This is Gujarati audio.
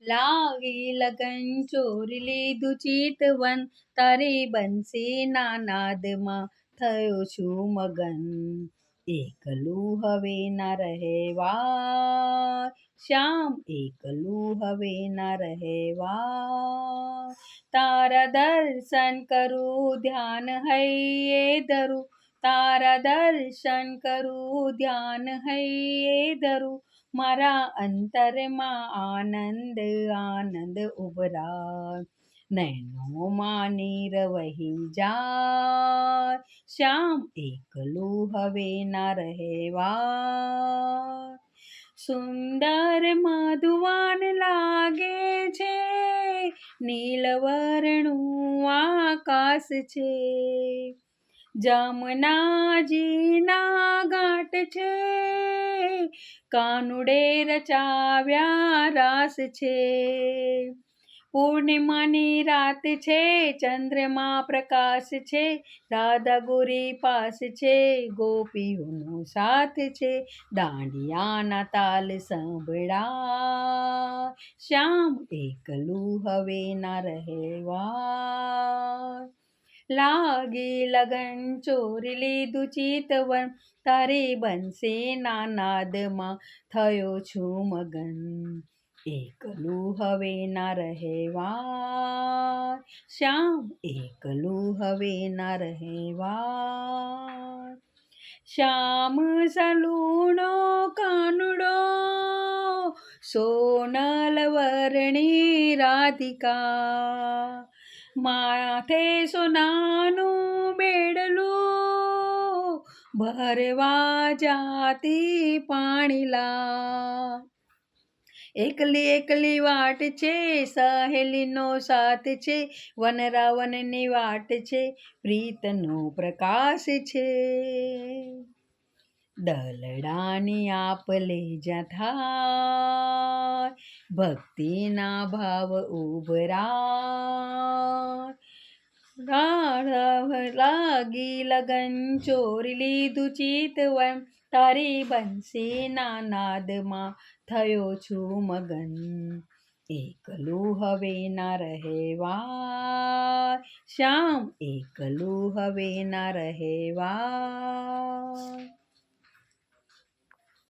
લાગી લગન ચોરી લીધું ચિતવન, તારી બંસીના નાદમાં થયો છું મગન. એકલું હવે ના રહેવા, શ્યામ એકલું હવે ના રહેવા. તારા દર્શન કરું ધ્યાન હૈયે ધરું, તારા દર્શન કરું ધ્યાન હૈયે ધરું. મારા અંતરમાં આનંદ આનંદ ઉભરાય, નૈનોમાં નીર વહી જાય. શ્યામ એકલું હવે ના રહેવા. સુંદર મધુવન લાગે છે, નીલવર્ણું આકાશ છે. જમનાજીના ઘાટ છે, કાનુડે રચાવ્યા રાસ છે. પૂર્ણિમાની રાત છે, ચંદ્રમાં પ્રકાશ છે. રાધા ગોરી પાસ છે, ગોપીઓનો સાથ છે. દાંડિયાના તાલ સંભળાય, શ્યામ એકલું હવે ના રહેવા. લાગી લગન ચોરી લીધું ચિતવન, તારી બંસીના નાદમાં થયો છું મગન. એકલું હવે ના રહેવા, શ્યામ એકલું હવે ના રહેવા. શ્યામ સલૂણો કાનુડો, સોનલ વર્ણી રાધિકા. માથે સોનાનું બેડલું, ભરવા જાતી પાણીલા. એકલી એકલી વાટ છે, સહેલીનો સાથ છે. વનરાવનની વાટ છે, પ્રીતનો પ્રકાશ છે. દલડાની આપલે જ્યાં થાય, ભક્તિના ભાવ ઉભરાય. લાગી લગન ચોરી લીધું ચિતવન, તારી બંસીના નાદમાં થયો છું મગન. એકલું હવે ના રહેવા, શ્યામ એકલું હવે ના રહેવા.